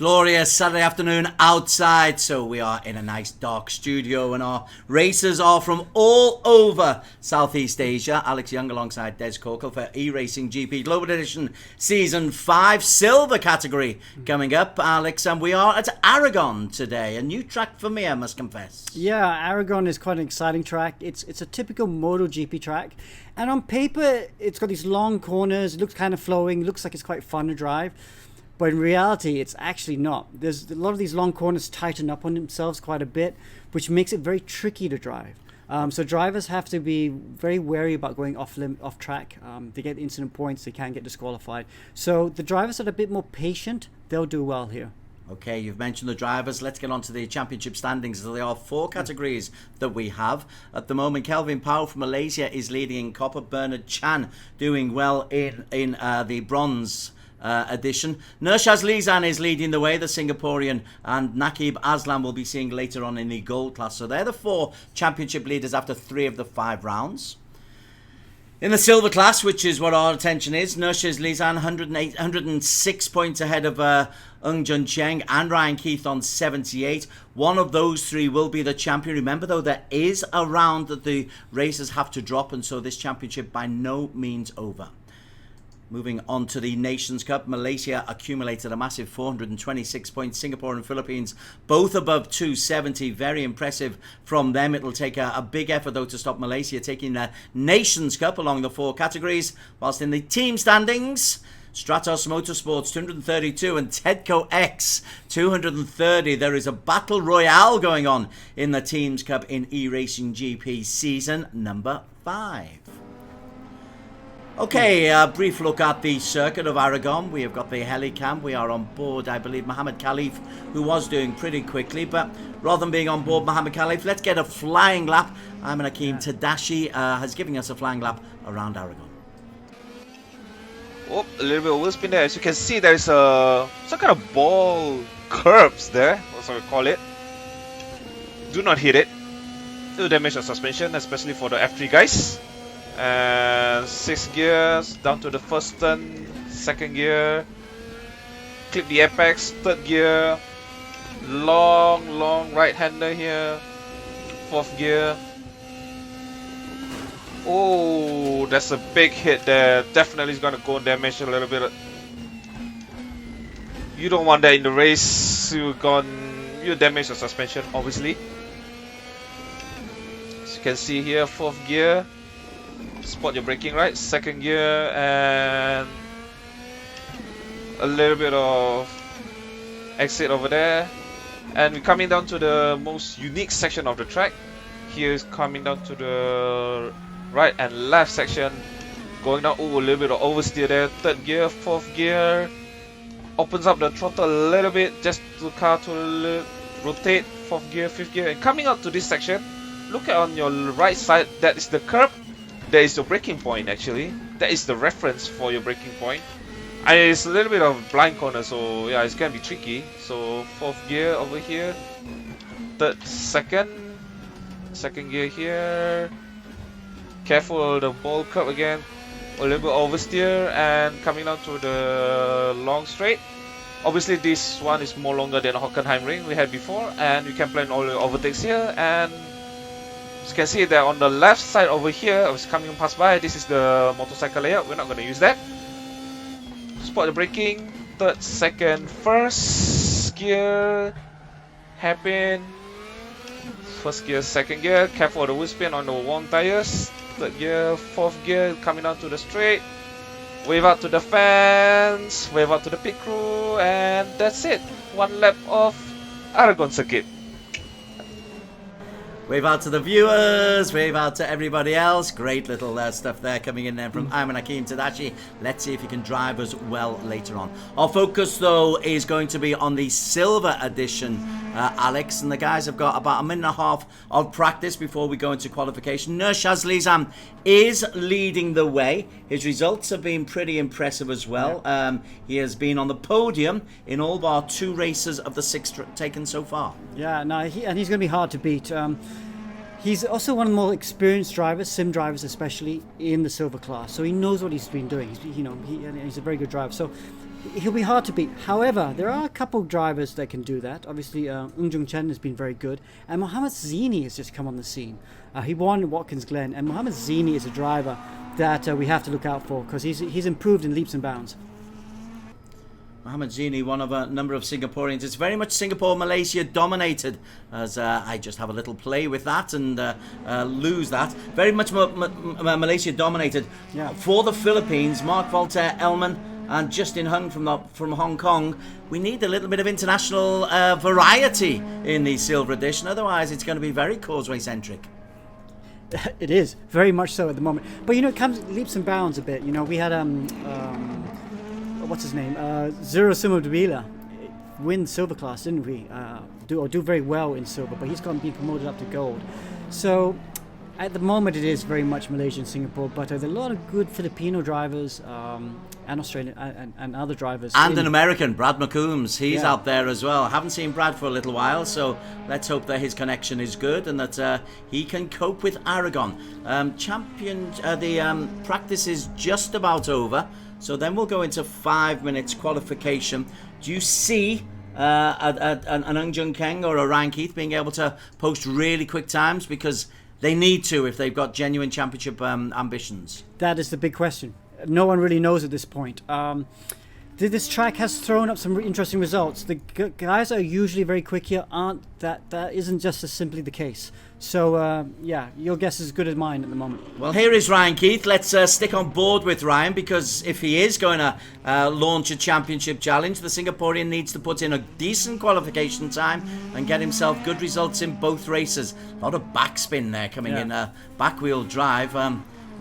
Glorious Saturday afternoon outside, so we are in a nice dark studio and our racers are from all over Southeast Asia. Alex Young alongside Des Corkle for eRacing GP Global Edition Season 5 Silver category coming up, Alex, and we are at Aragon today, a new track for me, I must confess. Yeah, Aragon is quite an exciting track. It's a typical MotoGP track, and on paper it's got these long corners, it looks kind of flowing, it looks like it's quite fun to drive. But in reality, it's actually not. There's a lot of these long corners tighten up on themselves quite a bit, which makes it very tricky to drive. So drivers have to be very wary about going off track. They get incident points, they can get disqualified. So the drivers that are a bit more patient, they'll do well here. Okay, you've mentioned the drivers. Let's get on to the championship standings. There are 4 categories that we have. At the moment, Kelvin Powell from Malaysia is leading in copper. Bernard Chan doing well in the bronze edition. Nur Shazliezhan is leading the way, the Singaporean, and Naqib Aslam will be seeing later on in the gold class. So they're the 4 championship leaders after 3 of the 5 rounds. In the silver class, which is what our attention is, Nur Shazliezhan 106 points ahead of Ng Jun Cheng and Ryan Keith on 78. One of those 3 will be the champion. Remember, though, there is a round that the racers have to drop, and so this championship by no means over. Moving on to the Nations Cup, Malaysia accumulated a massive 426 points. Singapore and Philippines both above 270. Very impressive from them. It'll take a big effort, though, to stop Malaysia taking the Nations Cup along the 4 categories. Whilst in the team standings, Stratos Motorsports 232 and Tedco X 230. There is a battle royale going on in the Teams Cup in eRacing GP season number 5. Okay, a brief look at the circuit of Aragon. We have got the helicam. We are on board, I believe, Mohammed Khalif, who was doing pretty quickly. But rather than being on board Mohammed Khalif, let's get a flying lap. Ayman Hakim Tadashi has given us a flying lap around Aragon. Oh, a little bit of wheel spin there. As you can see, there's some kind of ball curves there. That's what we call it. Do not hit it. Do damage the suspension, especially for the F3 guys. And 6 gears down to the first turn, 2nd gear, clip the apex, 3rd gear, long right hander here, 4th gear. Oh, that's a big hit there. Definitely is going to go damage a little bit. You don't want that in the race. You damage the suspension, obviously. As you can see here, 4th gear. Spot your braking right, 2nd gear, and a little bit of exit over there. And we're coming down to the most unique section of the track. Here is coming down to the right and left section. Going down, a little bit of oversteer there. 3rd gear, 4th gear. Opens up the throttle a little bit just to the car to rotate. 4th gear, 5th gear. And coming up to this section, look at on your right side, that is the curb. There is your braking point actually. That is the reference for your braking point. And it's a little bit of blind corner, so yeah, it's gonna be tricky. So 4th gear over here, 2nd gear here. Careful of the ball curve again. A little bit oversteer and coming down to the long straight. Obviously this one is more longer than the Hockenheim ring we had before, and you can plan all the overtakes here. And as you can see that on the left side over here, I was coming past by, this is the motorcycle layout, we're not going to use that. Spot the braking, 3rd, 2nd, 1st gear, hairpin, 1st gear, 2nd gear, careful of the wheel spin on the worn tires, 3rd gear, 4th gear, coming down to the straight, wave out to the fans, wave out to the pit crew, and that's it. 1 lap of Aragon circuit. Wave out to the viewers, wave out to everybody else. Great little stuff there coming in there from Ayman Hakim Tadashi. Let's see if he can drive us well later on. Our focus, though, is going to be on the silver edition, Alex. And the guys have got about a minute and a half of practice before we go into qualification. Nur Shazliezhan is leading the way. His results have been pretty impressive as well. He has been on the podium in all bar 2 races of the 6 taken so far. Yeah, no, he's going to be hard to beat. He's also one of the more experienced drivers, sim drivers especially, in the silver class. So he knows what he's been doing. He's a very good driver. So he'll be hard to beat. However, there are a couple drivers that can do that. Obviously, Ung Chen has been very good, and Mohammed Zihni has just come on the scene. He won Watkins Glen, and Mohammed Zihni is a driver that we have to look out for because he's improved in leaps and bounds. Mohammed Zihni, one of a number of Singaporeans. It's very much Singapore-Malaysia dominated, as I just have a little play with that and lose that. Very much Malaysia dominated. Yeah. For the Philippines, Mark Voltaire, Elman, and Justin Hung from Hong Kong. We need a little bit of international variety in the silver edition. Otherwise, it's going to be very causeway-centric. It is very much so at the moment. But it comes leaps and bounds a bit. We had what's his name? Zero Simodubila win silver class, didn't we? Do very well in silver, but he's been promoted up to gold. So at the moment it is very much Malaysia and Singapore, but there are a lot of good Filipino drivers and Australian and other drivers. And an American, Brad McCombs. He's Yeah. out there as well. Haven't seen Brad for a little while, so let's hope that his connection is good and that he can cope with Aragon. The practice is just about over. So then we'll go into 5 minutes qualification. Do you see an Ung Jung Keng or a Ryan Keith being able to post really quick times? Because they need to if they've got genuine championship ambitions. That is the big question. No one really knows at this point. This track has thrown up some interesting results. The guys that are usually very quick here aren't. That isn't just as simply the case. So your guess is as good as mine at the moment. Well, here is Ryan Keith. Let's stick on board with Ryan, because if he is going to launch a championship challenge, the Singaporean needs to put in a decent qualification time and get himself good results in both races. A lot of backspin there coming in, back wheel drive.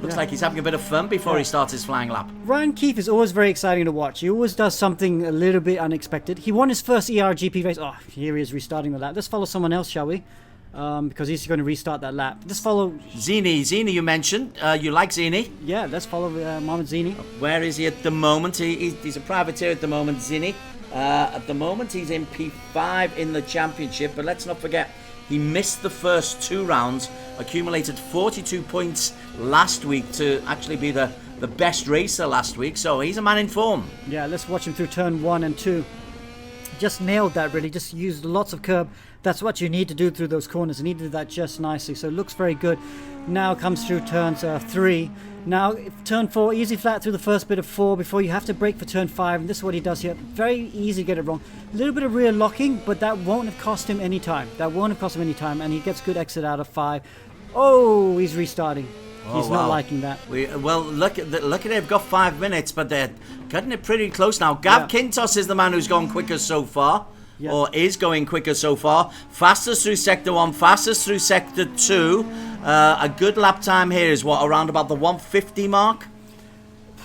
Looks like he's having a bit of fun before he starts his flying lap. Ryan Keith is always very exciting to watch. He always does something a little bit unexpected. He won his first ERGP race. Oh, here he is restarting the lap. Let's follow someone else, shall we? Because he's going to restart that lap. Let's follow Zihni. Zihni, you mentioned. You like Zihni? Yeah, let's follow Mohammed Zihni. Where is he at the moment? He's a privateer at the moment, Zihni. At the moment, he's in P5 in the championship. But let's not forget, he missed the first 2 rounds, accumulated 42 points last week to actually be the best racer last week. So he's a man in form. Yeah, let's watch him through turn 1 and 2. Just nailed that, really. Just used lots of curb. That's what you need to do through those corners, and he did that just nicely. So it looks very good. Now comes through turns 3. Now turn 4, easy flat through the first bit of 4 before you have to brake for turn 5. And this is what he does here. Very easy to get it wrong. A little bit of rear locking, but that won't have cost him any time. And he gets good exit out of 5. Oh, he's restarting. He's not liking that. Look at it. They've got 5 minutes, but they're cutting it pretty close now. Gav Quintos is the man who's gone quicker so far. Yeah. Or is going quicker so far. Fastest through Sector 1, fastest through Sector 2. A good lap time here is what, around about the 150 mark?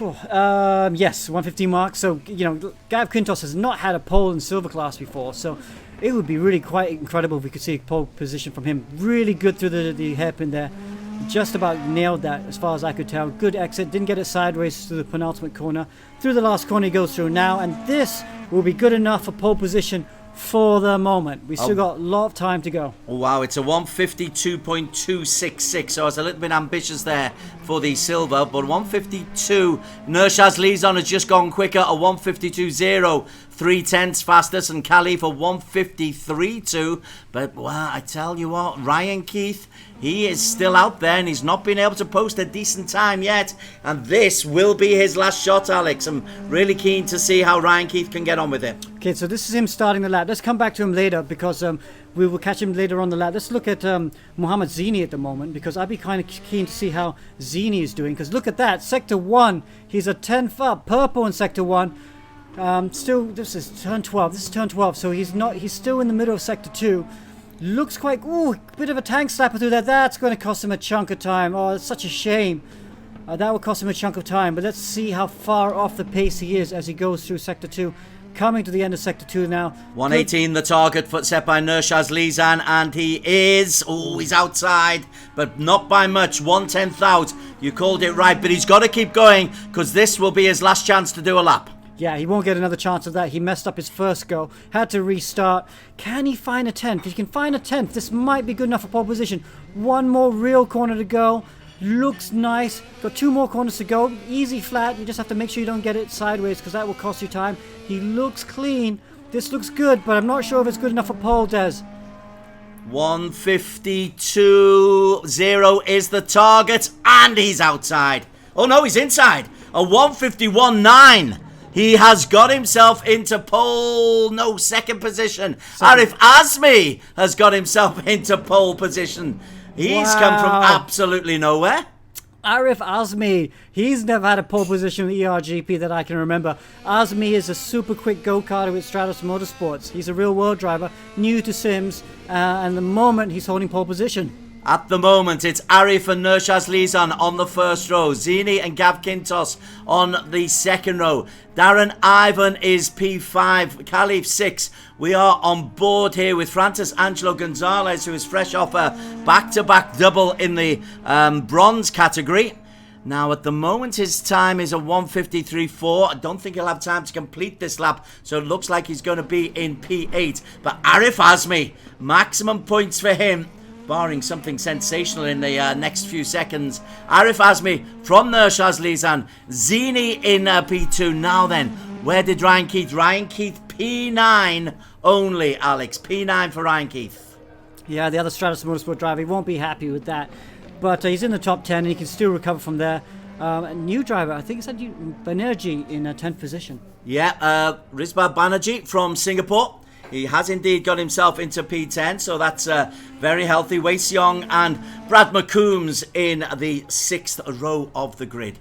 Yes, 150 mark. So, Gav Quintos has not had a pole in silver class before. So it would be really quite incredible if we could see a pole position from him. Really good through the hairpin there. Just about nailed that as far as I could tell. Good exit. Didn't get it sideways through the penultimate corner. Through the last corner he goes through now. And this will be good enough for pole position for the moment. We still got a lot of time to go. Oh, wow, it's a 152.266, so it's a little bit ambitious there for the silver, but 152. Nur Shazliezhan has just gone quicker, a 152.0, 3/10 fastest, and Khalif a 153.2. But wow, I tell you what, Ryan Keith, he is still out there and he's not been able to post a decent time yet, and this will be his last shot, Alex. I'm really keen to see how Ryan Keith can get on with it. Okay, so this is him starting the lap. Let's come back to him later because we will catch him later on the lap. Let's look at Mohammed Zihni at the moment, because I'd be kind of keen to see how Zihni is doing. Because look at that, Sector 1, he's a 10 up, purple in Sector 1. Still, this is turn 12. So he's still in the middle of Sector 2. Looks quite, bit of a tank slapper through there. That's going to cost him a chunk of time. Oh, it's such a shame. That will cost him a chunk of time. But let's see how far off the pace he is as he goes through Sector 2. Coming to the end of Sector 2 now. 118 the target set by Nur Shazliezhan, and he is, he's outside, but not by much. 1/10 out. You called it right, but he's got to keep going because this will be his last chance to do a lap. Yeah, he won't get another chance of that. He messed up his first go. Had to restart. Can he find a 10th? If he can find a 10th, this might be good enough for pole position. One more real corner to go. Looks nice. Got 2 more corners to go. Easy flat. You just have to make sure you don't get it sideways because that will cost you time. He looks clean. This looks good, but I'm not sure if it's good enough for pole, Des. 152.0 is the target, and he's outside. Oh no, he's inside. A 151.9. He has got himself into pole, no, second position. Ariff Azmi has got himself into pole position. He's come from absolutely nowhere. Ariff Azmi, he's never had a pole position in the eRGP that I can remember. Azmi is a super quick go-karter with Stratos Motorsports. He's a real-world driver, new to Sims, and the moment he's holding pole position. At the moment, it's Ariff and Nur Shazliezhan on the first row. Zihni and Gav Kintos on the second row. Darren Ivan is P5, Khalif 6. We are on board here with Francis Angelo Gonzales, who is fresh off a back-to-back double in the bronze category. Now, at the moment, his time is a 1:53.4. I don't think he'll have time to complete this lap, so it looks like he's going to be in P8. But Ariff Azmi, maximum points for him, barring something sensational in the next few seconds. Ariff Azmi from Nur Shazliezhan. Zihni in P2. Now then, where did Ryan Keith? Ryan Keith P9 only, Alex. P9 for Ryan Keith. Yeah, the other Stratos Motorsport driver, he won't be happy with that. But he's in the top 10 and he can still recover from there. A new driver, I think it's Banerjee in 10th position. Yeah, Rizba Banerjee from Singapore. He has indeed got himself into P10, so that's very healthy. Wei Seong and Brad McCombs in the 6th row of the grid.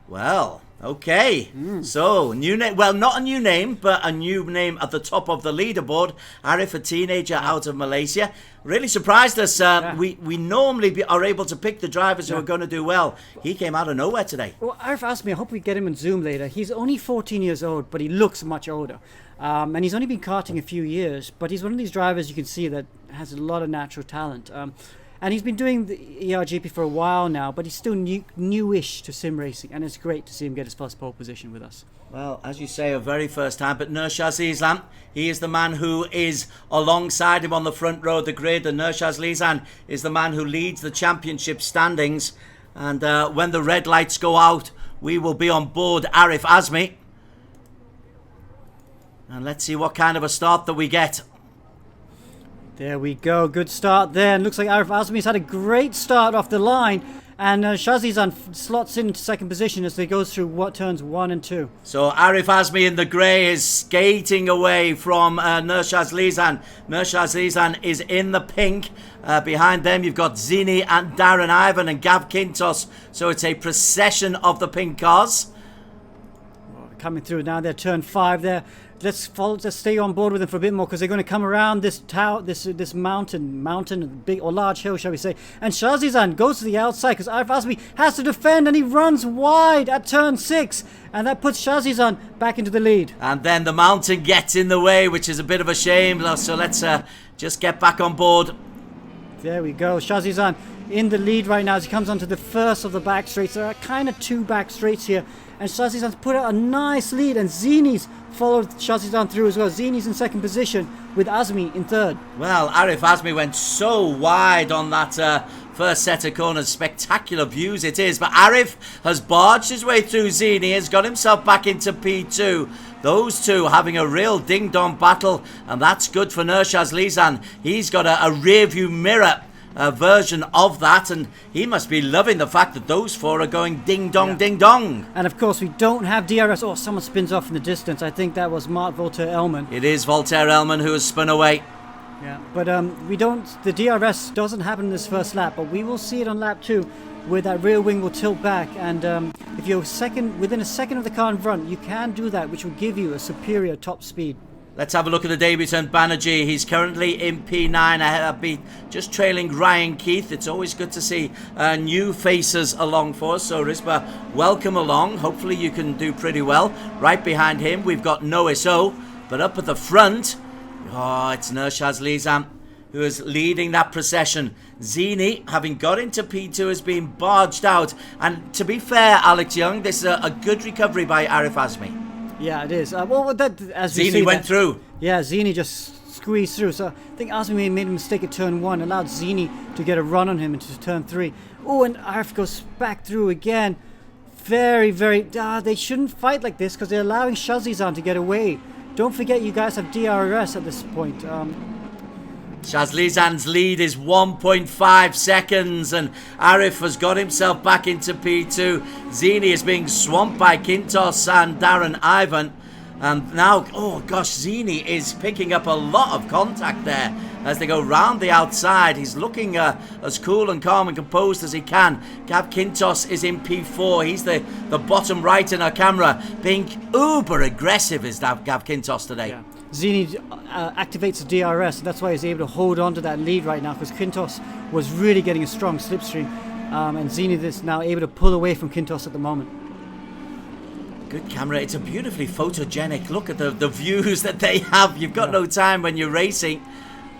Well, okay. So, new name. Well, not a new name, but a new name at the top of the leaderboard. Ariff, a teenager out of Malaysia. Really surprised us. We normally are able to pick the drivers who are going to do well. He came out of nowhere today. Well, Ariff asked me, I hope we get him in Zoom later. He's only 14 years old, but he looks much older. And he's only been karting a few years, but he's one of these drivers you can see that has a lot of natural talent. And he's been doing the eRGP for a while now, but he's still newish to sim racing, and it's great to see him get his first pole position with us. Well, as you say, a very first time, but Nur Shazliezhan, he is the man who is alongside him on the front row of the grid, and Nur Shazliezhan is the man who leads the championship standings. And when the red lights go out, we will be on board Ariff Azmi. And let's see what kind of a start that we get. There we go. Good start there. And looks like Ariff Azmi's had a great start off the line. And Shazliezhan slots into second position as they go through turns 1 and 2. So Ariff Azmi in the grey is skating away from Nur Shazliezhan. Nur Shazliezhan is in the pink. Behind them you've got Zihni and Darren Ivan and Gav Kintos. So it's a procession of the pink cars. Coming through now. They're turn 5 there. Let's stay on board with them for a bit more because they're going to come around this tower, this mountain, big or large hill, shall we say? And Shazliezhan goes to the outside because Ariff Azmi has to defend, and he runs wide at turn 6, and that puts Shazliezhan back into the lead. And then the mountain gets in the way, which is a bit of a shame. So let's just get back on board. There we go. Shazliezhan in the lead right now as he comes onto the first of the back straights. There are kind of 2 back straights here, and Shazliezhan's put out a nice lead, and Zihni's followed Shazliezhan through as well. Zihni's in second position with Azmi in third. Well, Ariff Azmi went so wide on that first set of corners. Spectacular views it is. But Ariff has barged his way through Zihni, has got himself back into P2. Those two having a real ding-dong battle, and that's good for Nur Shazliezhan. He's got a rear-view mirror version of that, and he must be loving the fact that those 4 are going ding-dong, ding-dong. And of course we don't have DRS. Oh, someone spins off in the distance. I think that was Mark Voltaire-Elman. It is Voltaire-Elman who has spun away. Yeah, but we don't. The DRS doesn't happen in this first lap, but we will see it on lap 2, where that rear wing will tilt back, and if you're within a second of the car in front, you can do that, which will give you a superior top speed. Let's have a look at the debutant Banerjee. He's currently in P9, just trailing Ryan Keith. It's always good to see new faces along for us. So Rizba, welcome along. Hopefully you can do pretty well. Right behind him we've got No So, but up at the front, it's Nur Shazliezhan who is leading that procession. Zihni, having got into P2, has been barged out. And to be fair, Alex Young, this is a good recovery by Ariff Azmi. Yeah, it is. As Zihni went through. Yeah, Zihni just squeeze through. So I think Azmi made a mistake at turn 1, allowed Zihni to get a run on him into turn 3. Oh, and Ariff goes back through again. Very, very... they shouldn't fight like this because they're allowing Shazliezhan to get away. Don't forget you guys have DRS at this point. Shazliezhan's lead is 1.5 seconds, and Ariff has got himself back into P2. Zihni is being swamped by Kintos and Darren Ivan. And now, oh gosh, Zihni is picking up a lot of contact there as they go round the outside. He's looking as cool and calm and composed as he can. Gav Kintos is in P4. He's the bottom right in our camera, being uber aggressive is Gav Kintos today. Yeah. Zihni activates the DRS, and that's why he's able to hold on to that lead right now, because Kintos was really getting a strong slipstream, and Zihni is now able to pull away from Kintos at the moment. Good camera. It's a beautifully photogenic look at the views that they have. You've got no time when you're racing.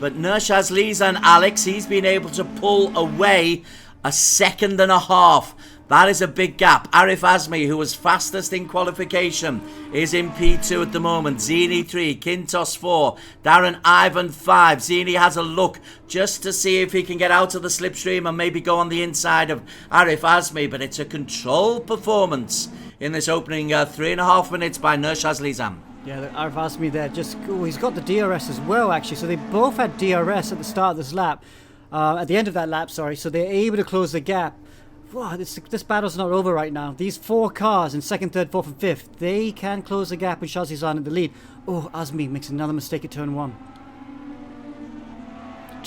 But Nur Shazliezhan, Alex, he's been able to pull away a second and a half. That is a big gap. Ariff Azmi, who was fastest in qualification, is in P2 at the moment. Zihni 3, Kintos 4, Darren Ivan 5. Zihni has a look just to see if he can get out of the slipstream and maybe go on the inside of Ariff Azmi. But it's a controlled performance in this opening 3.5 minutes by Nur Shazliezhan. Yeah, Ariff Azmi there. He's got the DRS as well, actually. So they both had DRS at the start of this lap. At the end of that lap, sorry. So they're able to close the gap. Wow, this battle's not over right now. These 4 cars in 2nd, 3rd, 4th and 5th, they can close the gap with Shazliezhan in the lead. Oh, Azmi makes another mistake at turn 1.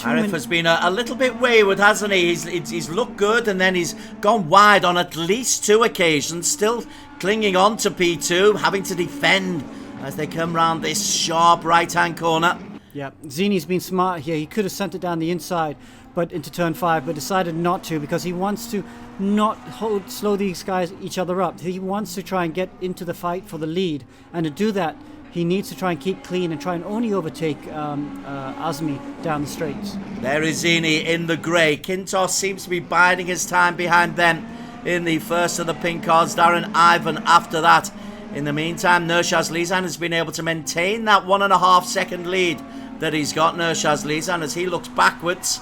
Ariff has been a little bit wayward, hasn't he? He's looked good and then he's gone wide on at least 2 occasions, still clinging on to P2, having to defend as they come round this sharp right-hand corner. Yeah, Zihni's been smart here. He could have sent it down the inside, but into turn 5, but decided not to because he wants to not slow these guys each other up. He wants to try and get into the fight for the lead, and to do that, he needs to try and keep clean and try and only overtake Azmi down the straights. There is Zihni in the grey. Kintos seems to be biding his time behind them in the first of the pink cars. Darren Ivan after that. In the meantime, Nur Shazliezhan has been able to maintain that 1.5 second lead that he's got. Nur Shazliezhan, as he looks backwards.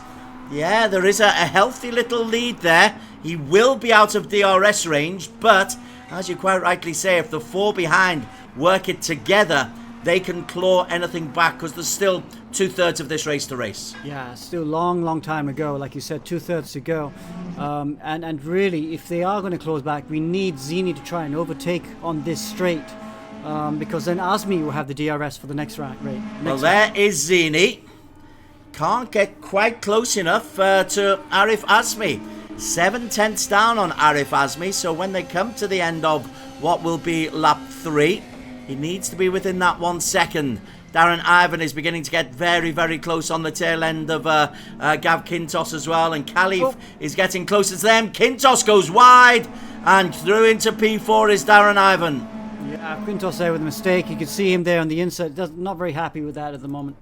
Yeah, there is a healthy little lead there. He will be out of DRS range, but as you quite rightly say, if the 4 behind work it together, they can claw anything back because there's still 2/3 of this race to race. Yeah, still long time ago. Like you said, 2/3 to go. And really, if they are going to close back, we need Zihni to try and overtake on this straight. Because then Azmi will have the DRS for the next round. Well, there is Zihni. Can't get quite close enough to Ariff Azmi. 7/10 down on Ariff Azmi. So when they come to the end of what will be lap 3, he needs to be within that 1 second. Darren Ivan is beginning to get very close on the tail end of Gav Kintos as well. And Khalif is getting closer to them. Kintos goes wide and through into P4 is Darren Ivan. Yeah, Kintos there with a mistake. You can see him there on the inside. Not very happy with that at the moment.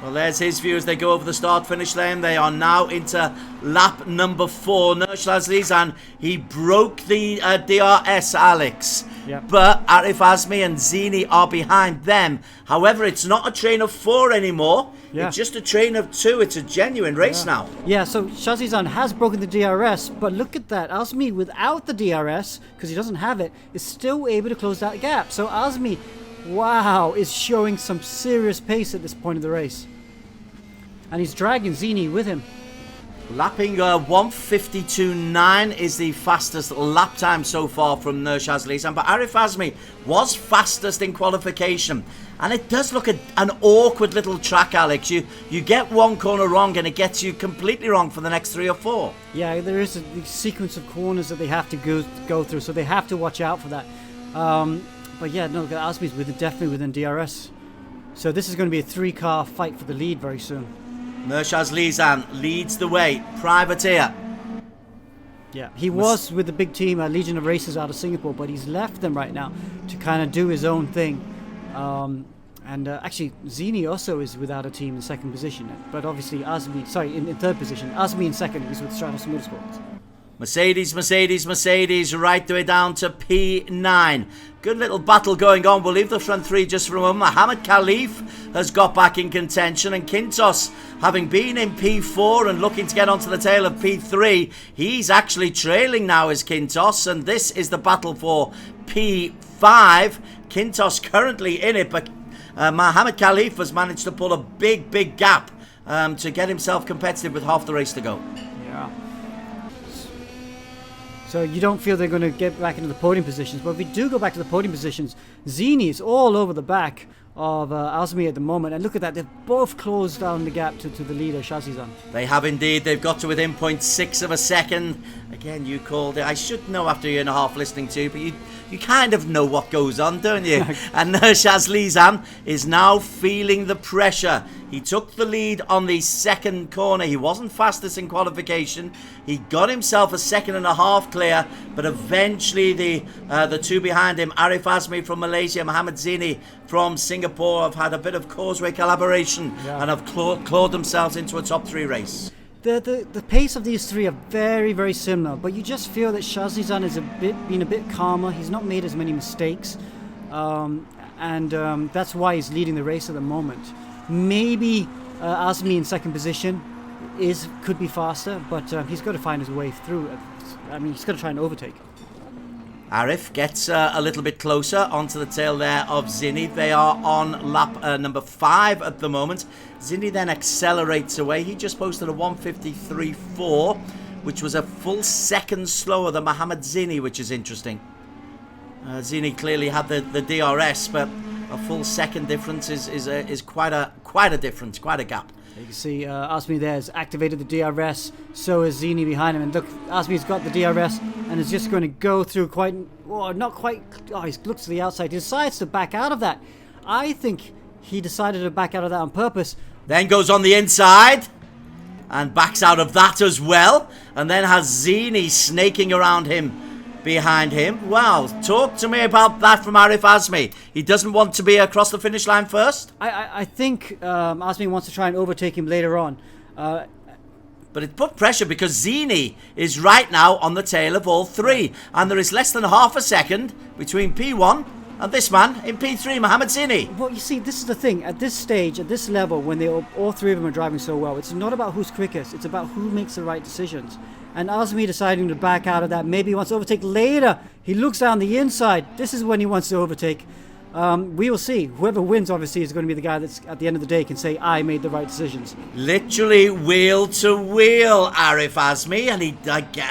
Well, there's his view as they go over the start-finish lane. They are now into lap number 4. Nur Shazliezhan, he broke the DRS, Alex. Yep. But Ariff Azmi and Zihni are behind them. However, it's not a train of 4 anymore. Yeah. It's just a train of 2. It's a genuine race now. Yeah, so Shazliezhan has broken the DRS, but look at that. Azmi, without the DRS, because he doesn't have it, is still able to close that gap. So Azmi, wow, is showing some serious pace at this point of the race. And he's dragging Zihni with him. Lapping 1:52.9 is the fastest lap time so far from Nur Shazliezhan. But Ariff Azmi was fastest in qualification. And it does look an awkward little track, Alex. You get one corner wrong and it gets you completely wrong for the next 3 or 4. Yeah, there is a sequence of corners that they have to go through, so they have to watch out for that. But yeah, no, Azmi's definitely within DRS. So this is going to be a 3-car fight for the lead very soon. Nur Shazliezhan leads the way. Privateer. Yeah, he was with the big team, Legion of Racers out of Singapore, but he's left them right now to kind of do his own thing. Actually, Zihni also is without a team in 2nd position, but obviously Azmi, in 3rd position. Azmi in 2nd, he's with Stratos Motorsports. Mercedes, right the way down to P9. Good little battle going on. We'll leave the front 3 just for a moment. Mohammed Khalif has got back in contention, and Quintos, having been in P4 and looking to get onto the tail of P3, he's actually trailing now as Quintos, and this is the battle for P5. Quintos currently in it, but Mohammed Khalif has managed to pull a big gap to get himself competitive with half the race to go. Yeah. So you don't feel they're going to get back into the podium positions, but if we do go back to the podium positions, Zihni is all over the back of Azmi at the moment, and look at that, they've both closed down the gap to the leader, Shazliezhan. They have indeed. They've got to within 0.6 of a second. Again, you called it. I should know after a year and a half listening to you, but you kind of know what goes on, don't you? And Nur Shazliezhan is now feeling the pressure. He took the lead on the second corner. He wasn't fastest in qualification. He got himself a 2.5 seconds clear, but eventually the two behind him, Ariff Azmi from Malaysia, Mohammed Zihni from Singapore, have had a bit of causeway collaboration and have clawed themselves into a top 3 race. The pace of these three are very similar, but you just feel that Shazliezhan is been a bit calmer. He's not made as many mistakes, and that's why he's leading the race at the moment. Maybe Azmi in second position could be faster, but he's got to find his way through. I mean, he's got to try and overtake. Ariff gets a little bit closer onto the tail there of Zihni. They are on lap number 5 at the moment. Zihni then accelerates away. He just posted a 1:53.4, which was a full second slower than Mohammed Zihni, which is interesting. Zihni clearly had the DRS, but a full second difference is quite a difference, quite a gap. You can see Azmi there has activated the DRS, so is Zihni behind him. And look, Azmi's got the DRS and is just going to go through he looks to the outside. He decides to back out of that. I think he decided to back out of that on purpose. Then goes on the inside and backs out of that as well. And then has Zihni snaking around him behind him. Wow, talk to me about that from Ariff Azmi. He doesn't want to be across the finish line first? I think Azmi wants to try and overtake him later on. But it put pressure because Zihni is right now on the tail of all three. And there is less than half a second between P1 and this man in P3, Mohammed Zihni. Well, you see, this is the thing. At this stage, at this level, when all three of them are driving so well, it's not about who's quickest. It's about who makes the right decisions. And Azmi deciding to back out of that. Maybe he wants to overtake later. He looks down the inside. This is when he wants to overtake. We will see. Whoever wins, obviously, is going to be the guy that's, at the end of the day, can say, I made the right decisions. Literally wheel to wheel, Ariff Azmi. And he,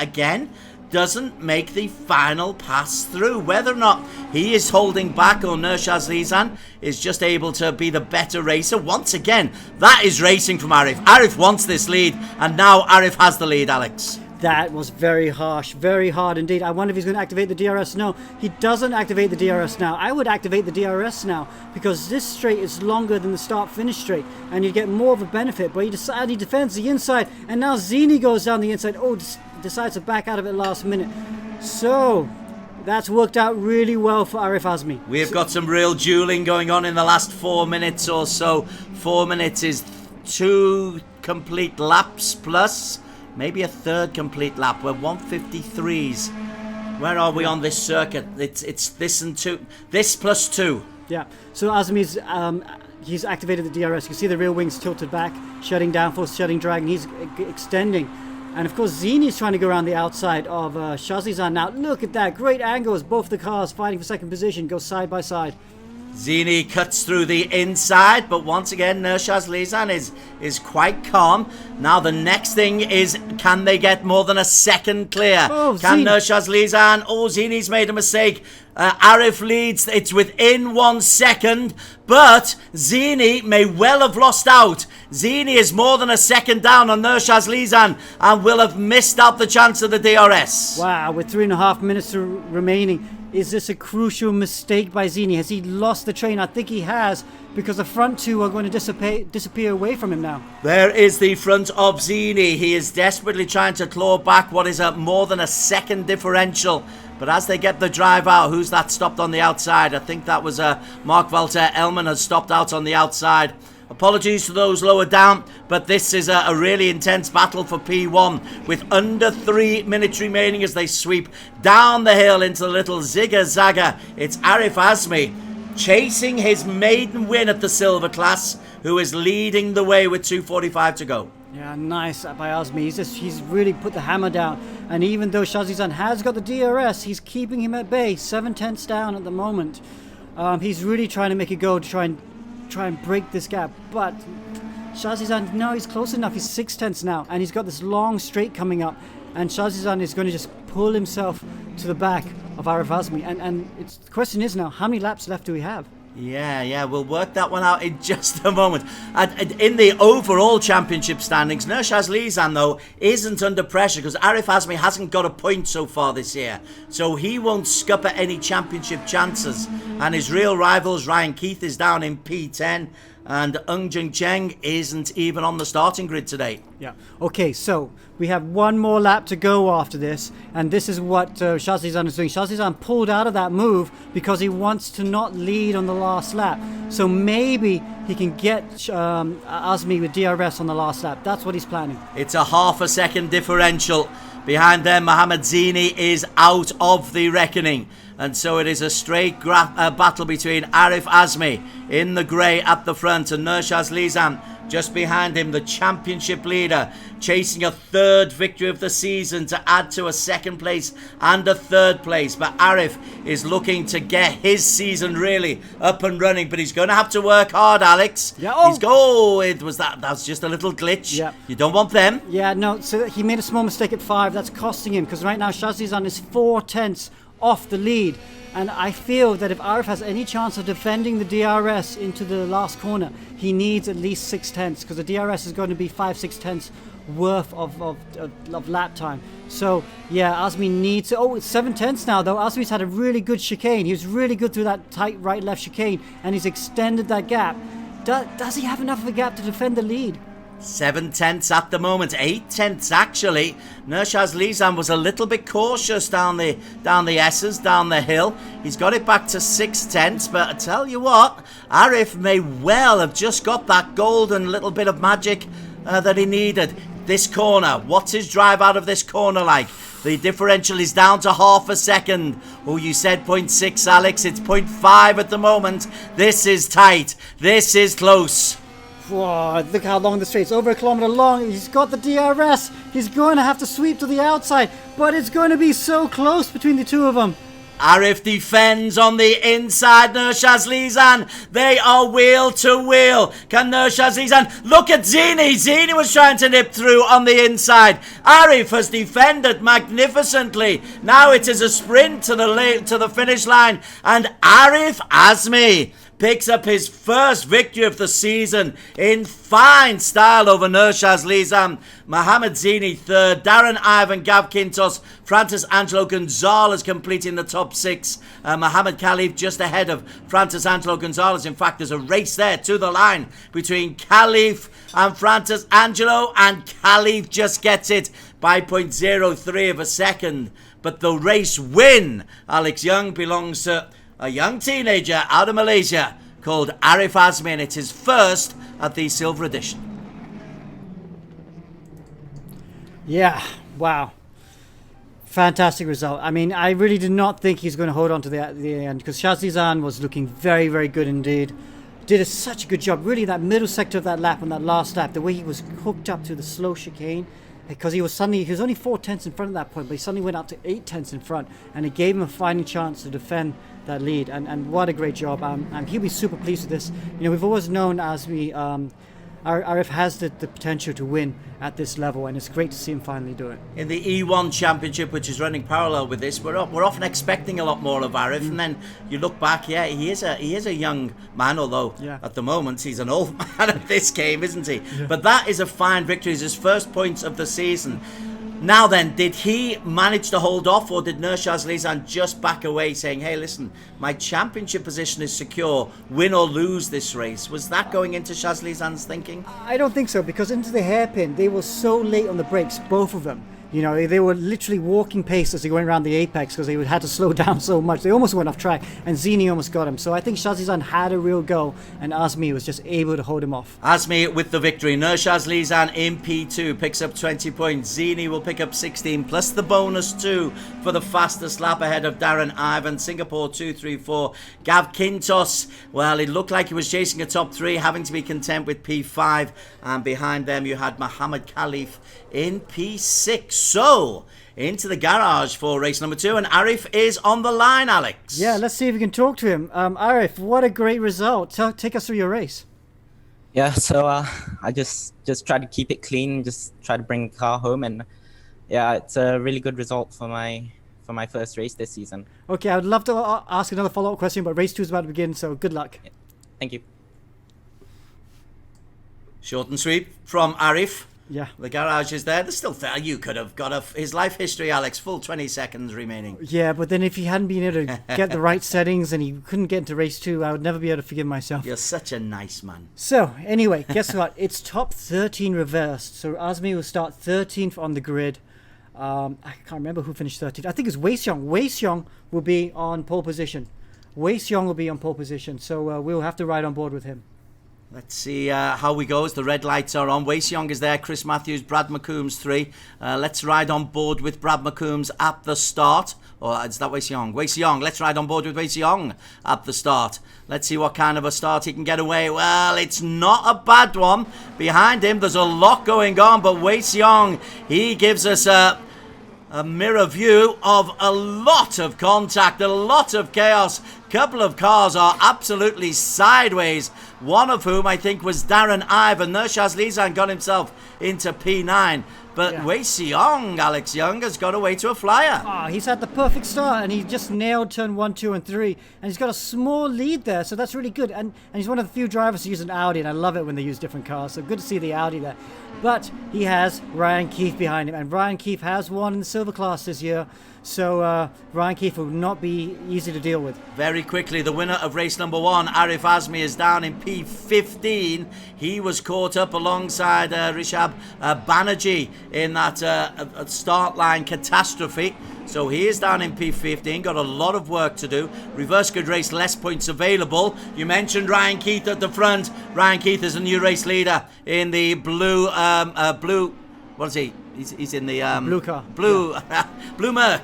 again, doesn't make the final pass through. Whether or not he is holding back or Nur Shazliezhan is just able to be the better racer. Once again, that is racing from Ariff. Ariff wants this lead, and now Ariff has the lead, Alex. That was very harsh, very hard indeed. I wonder if he's going to activate the DRS. No, he doesn't activate the DRS now. I would activate the DRS now because this straight is longer than the start-finish straight and you get more of a benefit. But he defends the inside and now Zihni goes down the inside. Oh, decides to back out of it last minute. So that's worked out really well for Ariff Azmi. We've got some real dueling going on in the last 4 minutes or so. 4 minutes is 2 complete laps plus maybe a third complete lap. We're 1:53s. Where are we on this circuit? It's this and 2. This plus 2. Yeah. So Azmi's he's activated the DRS. You can see the rear wings tilted back, shutting down, force shutting drag, and he's extending. And of course Zihni's trying to go around the outside of Shazliezhan. Now look at that, great angles. Both the cars fighting for second position, go side by side. Zihni cuts through the inside, but once again, Nur Shazliezhan is quite calm. Now the next thing is, can they get more than a second clear? Oh, can Nur Shazliezhan? Oh, Zihni's made a mistake. Ariff leads. It's within 1 second, but Zihni may well have lost out. Zihni is more than a second down on Nur Shazliezhan and will have missed out the chance of the DRS. Wow, with 3.5 minutes remaining. Is this a crucial mistake by Zihni? Has he lost the train? I think he has, because the front two are going to disappear away from him now. There is the front of Zihni. He is desperately trying to claw back what is more than a second differential. But as they get the drive out, who's that stopped on the outside? I think that was Mark Walter Elman has stopped out on the outside. Apologies to those lower down, but this is a really intense battle for P1 with under 3 minutes remaining as they sweep down the hill into the little zigga-zagga. It's Ariff Azmi chasing his maiden win at the silver class, who is leading the way with 2:45 to go. Yeah, nice by Azmi. He's really put the hammer down. And even though Shazliezhan has got the DRS, he's keeping him at bay. 7/10 down at the moment. He's really trying to make a go to try and break this gap. But Shazliezhan, no, he's close enough. He's 6/10 now, and he's got this long straight coming up. And Shazliezhan is going to just pull himself to the back of Ariff Azmi. And the question is now, how many laps left do we have? Yeah, we'll work that one out in just a moment. And in the overall championship standings, Nur Shazliezhan, though, isn't under pressure because Ariff Azmi hasn't got a point so far this year. So he won't scupper any championship chances. And his real rivals, Ryan Keith, is down in P10. And Ung Jung Cheng isn't even on the starting grid today. Yeah. Okay, so we have one more lap to go after this, and this is what Shazliezhan is doing. Shazliezhan pulled out of that move because he wants to not lead on the last lap. So maybe he can get Azmi with DRS on the last lap. That's what he's planning. It's a half a second differential. Behind them, Mohammed Zihni is out of the reckoning. And so it is a straight battle between Ariff Azmi in the grey at the front and Nur Shazliezhan just behind him, the championship leader, chasing a third victory of the season to add to a second place and a third place. But Ariff is looking to get his season really up and running, but he's going to have to work hard, Alex. Yeah, that was just a little glitch. Yeah. You don't want them. Yeah, no, so he made a small mistake at 5. That's costing him because right now Shazliezhan is 4/10 off the lead. And I feel that if Ariff has any chance of defending the DRS into the last corner, he needs at least 6/10 because the DRS is going to be 5-6/10 worth of lap time. So yeah, Azmi needs to. Oh, it's 7/10 now though. Azmi's had a really good chicane. He was really good through that tight right-left chicane, and he's extended that gap. Does he have enough of a gap to defend the lead? 7/10 at the moment, 8/10 actually. Nur Shazliezhan was a little bit cautious down the S's, down the hill. He's got it back to 6/10, but I tell you what, Ariff may well have just got that golden little bit of magic that he needed. This corner, what's his drive out of this corner like? The differential is down to half a second. Oh, you said 0.6, Alex. It's 0.5 at the moment. This is tight. This is close. Whoa, look how long the straight's over a kilometer long. He's got the DRS. He's going to have to sweep to the outside, but it's going to be so close between the two of them. Ariff defends on the inside. Nur Shazliezhan, they are wheel to wheel. Can Nur Shazliezhan look at Zihni? Zihni was trying to nip through on the inside. Ariff has defended magnificently. Now it is a sprint to the finish line, and Ariff Azmi picks up his first victory of the season in fine style over Nur Shazliezhan. Mohammed Zihni third, Darren Ivan, Gav Quintos, Francis Angelo Gonzales completing the top 6. Mohammed Khalif just ahead of Francis Angelo Gonzales. In fact, there's a race there to the line between Khalif and Francis Angelo, and Khalif just gets it by 0.03 of a second. But the race win, Alex Young, belongs to a young teenager out of Malaysia called Ariff Azmi, and it's his first at the Silver Edition. Yeah, wow. Fantastic result. I mean, I really did not think he's going to hold on to the end because Shazliezhan was looking very, very good indeed. Did such a good job. Really, that middle sector of that lap, on that last lap, the way he was hooked up to the slow chicane, because he was only 4/10 in front at that point, but he suddenly went up to 8/10 in front, and it gave him a fighting chance to defend that lead. And what a great job. And he'll be super pleased with this. You know, we've always known Ariff has the potential to win at this level, and it's great to see him finally do it. In the E1 Championship, which is running parallel with this, we're often expecting a lot more of Ariff, and then you look back, yeah, he is a young man, although at the moment he's an old man at this game, isn't he? Yeah. But that is a fine victory. It's his first points of the season. Now then, did he manage to hold off, or did Nur Shazliezhan just back away saying, hey, listen, my championship position is secure, win or lose this race? Was that going into Shazliezhan's thinking? I don't think so, because into the hairpin, they were so late on the brakes, both of them, You know, they were literally walking pace as they went around the apex because they had to slow down so much. They almost went off track, and Zihni almost got him. So I think Shazliezhan had a real go, and Azmi was just able to hold him off. Azmi with the victory. Nur Shazliezhan in P2 picks up 20 points. Zihni will pick up 16 plus the bonus 2 for the fastest lap ahead of Darren Ivan. Singapore 234. Gav Quintos, well, it looked like he was chasing a top 3, having to be content with P5. And behind them you had Mohammed Khalif in P6. So, into the garage for race number 2, and Ariff is on the line, Alex. Yeah, let's see if we can talk to him. Ariff, what a great result. Take us through your race. Yeah, so I just try to keep it clean, just try to bring the car home, and yeah, it's a really good result for my first race this season. Okay, I would love to ask another follow-up question, but race 2 is about to begin, so good luck. Yeah. Thank you. Short and sweet from Ariff. Yeah. The garage is there. There's still there. You could have got his life history, Alex. Full 20 seconds remaining. Yeah, but then if he hadn't been able to get the right settings and he couldn't get into race 2, I would never be able to forgive myself. You're such a nice man. So, anyway, guess what? It's top 13 reversed. So Azmi will start 13th on the grid. I can't remember who finished 13th. I think it's Wei Xiong. Wei Xiong will be on pole position. Wei Xiong will be on pole position. So we'll have to ride on board with him. Let's see how we go as the red lights are on. Wei Xiong is there, Chris Matthews, Brad McCombs 3. Let's ride on board with Brad McCombs at the start. Or is that Wei Xiong? Wei Xiong, let's ride on board with Wei Xiong at the start. Let's see what kind of a start he can get away. Well, it's not a bad one. Behind him, there's a lot going on, but Wei Xiong, he gives us a mirror view of a lot of contact, a lot of chaos. Couple of cars are absolutely sideways, one of whom I think was Darren Ivan. Nur Shazliezhan got himself into P9, but Wei Xiong, Alex Young, has got away to a flyer. Oh, he's had the perfect start, and he just nailed turn 1, 2, and 3, and he's got a small lead there, so that's really good. And he's one of the few drivers who use an Audi, and I love it when they use different cars, so good to see the Audi there. But he has Ryan Keefe behind him, and Ryan Keefe has won in the silver class this year, so Ryan Keefe will not be easy to deal with. Very quickly, the winner of race number 1, Ariff Azmi, is down in P15. He was caught up alongside Rishabh Banerjee in that start line catastrophe. So he is down in P15, got a lot of work to do. Reverse grid race, less points available. You mentioned Ryan Keith at the front. Ryan Keith is a new race leader in the blue, what is he? He's in the blue car. Blue Merc.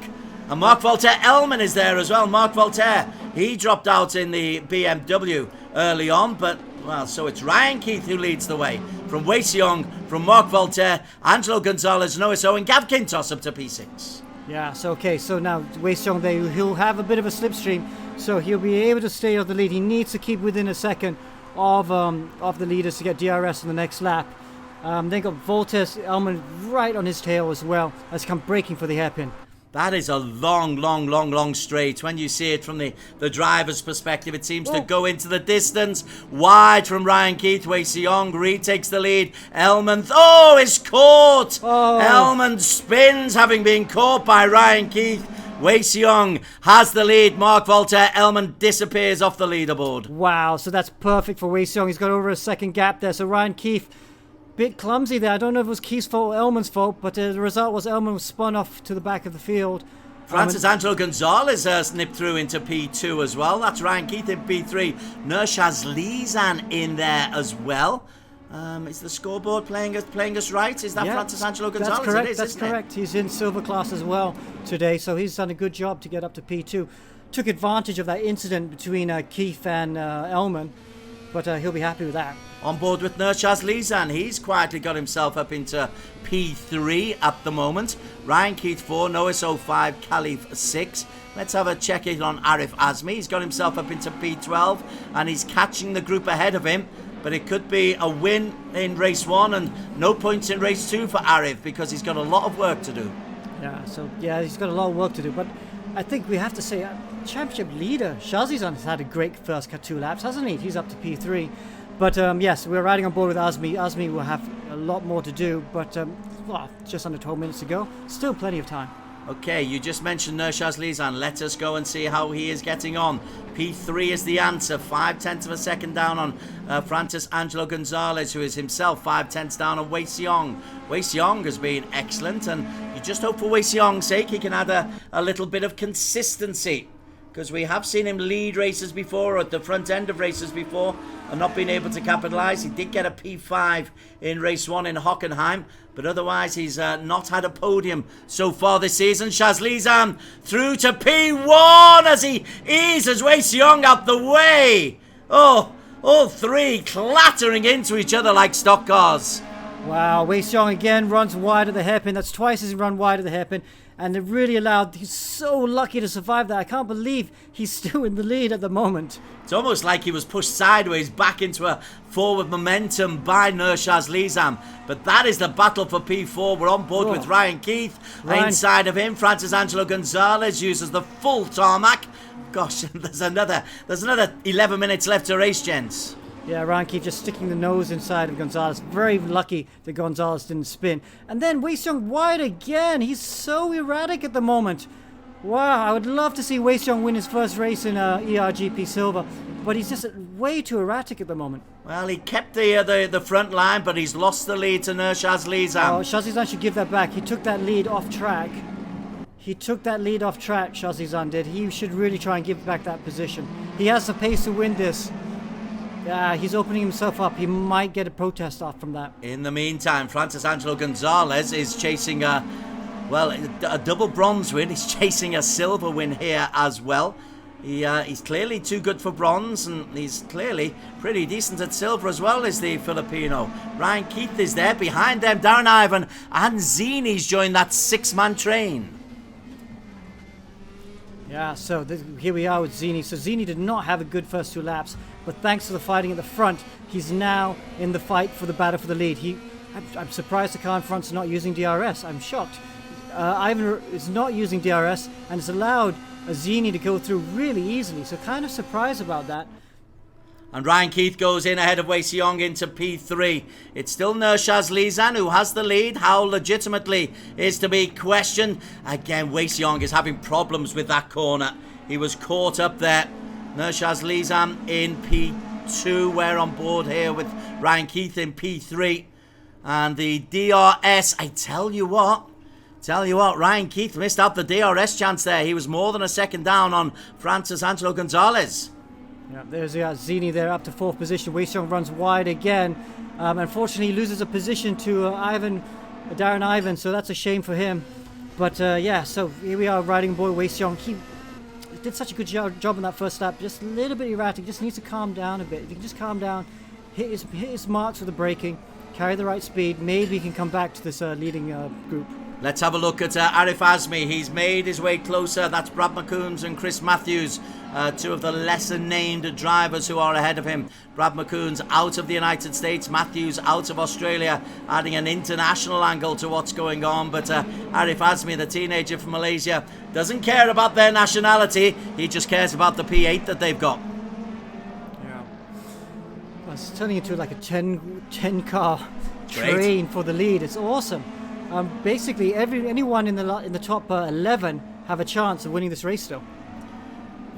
And Mark Voltaire Elman is there as well. Mark Voltaire, he dropped out in the BMW early on, but well, so it's Ryan Keith who leads the way. From Wei Xiong, from Mark Voltaire, Angelo Gonzales, Noah So, and Gav Quintos up to P6. Yeah, so okay, so now Wei Xiong, he'll have a bit of a slipstream, so he'll be able to stay on the lead. He needs to keep within a second of the leaders to get DRS on the next lap. Then got Voltaire Elman right on his tail as well, as come braking for the hairpin. That is a long straight. When you see it from the driver's perspective, it seems to go into the distance. Wide from Ryan Keith. Wei Xiong retakes the lead. Elman, is caught. Elman spins, having been caught by Ryan Keith. Wei Xiong has the lead. Mark Voltaire Elman disappears off the leaderboard. Wow, so that's perfect for Wei Xiong. He's got over a second gap there. So Ryan Keith, bit clumsy there. I don't know if it was Keith's fault or Elman's fault, but the result was Elman was spun off to the back of the field. Francis Angelo Gonzales snipped through into P2 as well. That's Ryan Keith in P3. Nur Shazliezhan in there as well. Is the scoreboard playing us right? Is that Francis Angelo Gonzales? That's correct. It is, that's correct. He's in silver class as well today, so he's done a good job to get up to P2. Took advantage of that incident between Keith and Elman, but he'll be happy with that. On board with Nur Shazliezhan, he's quietly got himself up into P3 at the moment. Ryan Keith 4, Noah So 5, Khalif 6. Let's have a check in on Ariff Azmi. He's got himself up into P12 and he's catching the group ahead of him. But it could be a win in race 1 and no points in race 2 for Ariff because he's got a lot of work to do. Yeah, he's got a lot of work to do. But I think we have to say, championship leader Shazliezhan has had a great first 2 laps, hasn't he? He's up to P3. But yes, we're riding on board with Azmi. Azmi will have a lot more to do, but just under 12 minutes to go. Still plenty of time. Okay, you just mentioned Nur Shazliezhan. Let us go and see how he is getting on. P3 is the answer. 0.5 of a second down on Francis Angelo Gonzales, who is himself 0.5 down on Wei Xiong. Wei Xiong has been excellent, and you just hope for Wei Xiong's sake he can add a little bit of consistency. Because we have seen him lead races before, or at the front end of races before, and not being able to capitalise. He did get a P5 in race 1 in Hockenheim, but otherwise he's not had a podium so far this season. Shazliezhan through to P1 as he eases Wei Xiong out the way. Oh, all three clattering into each other like stock cars. Wow, Wei Xiong again runs wide at the hairpin. That's twice as he run wide at the hairpin. And it really allowed, he's so lucky to survive that. I can't believe he's still in the lead at the moment. It's almost like he was pushed sideways back into a forward momentum by Nur Shazliezhan. But that is the battle for P4. We're on board with Ryan Keith. Inside of him, Francis Angelo Gonzales uses the full tarmac. Gosh, there's another 11 minutes left to race, gents. Yeah, Ryan Keith just sticking the nose inside of Gonzales. Very lucky that Gonzales didn't spin. And then Wei Xiong wide again. He's so erratic at the moment. Wow, I would love to see Wei Xiong win his first race in eRGP Silver, but he's just way too erratic at the moment. Well, he kept the front line, but he's lost the lead to Nur Shazliezhan. Oh, Shazliezhan should give that back. He took that lead off track. Shazliezhan did. He should really try and give back that position. He has the pace to win this. Yeah, he's opening himself up. He might get a protest off from that. In the meantime, Francis Angelo Gonzales is chasing a double bronze win. He's chasing a silver win here as well. He's clearly too good for bronze, and he's clearly pretty decent at silver as well, is the Filipino. Ryan Keith is there. Behind them, Darren Ivan and Zihni's joined that 6-man train. Yeah, so here we are with Zihni. So Zihni did not have a good first 2 laps, but thanks to the fighting at the front, he's now in the fight for the battle for the lead. I'm surprised the car in front's not using DRS. I'm shocked. Ivan is not using DRS, and it's allowed Zihni to go through really easily. So kind of surprised about that. And Ryan Keith goes in ahead of Wei Xiong into P3. It's still Nur Shazliezhan who has the lead. How legitimately is to be questioned. Again, Wei Xiong is having problems with that corner. He was caught up there. Nur Shazliezhan in P2. We're on board here with Ryan Keith in P3. And the DRS, I tell you what, Ryan Keith missed out the DRS chance there. He was more than a second down on Francis Angelo Gonzales. Yeah, there's Zihni there up to 4th position. Wei Xiong runs wide again. Unfortunately, he loses a position to Darren Ivan, so that's a shame for him. But yeah, so here we are riding boy Wei Xiong. He did such a good job on that first lap. Just a little bit erratic. Just needs to calm down a bit. If he can just calm down, hit his marks with the braking, carry the right speed, maybe he can come back to this leading group. Let's have a look at Ariff Azmi. He's made his way closer. That's Brad McCombs and Chris Matthews, 2 of the lesser named drivers who are ahead of him. Brad McCombs out of the United States, Matthews out of Australia, adding an international angle to what's going on. But Ariff Azmi, the teenager from Malaysia, doesn't care about their nationality. He just cares about the P8 that they've got. Yeah. Well, it's turning into like a 10 car train for the lead. It's awesome. Basically, anyone in the top 11 have a chance of winning this race still.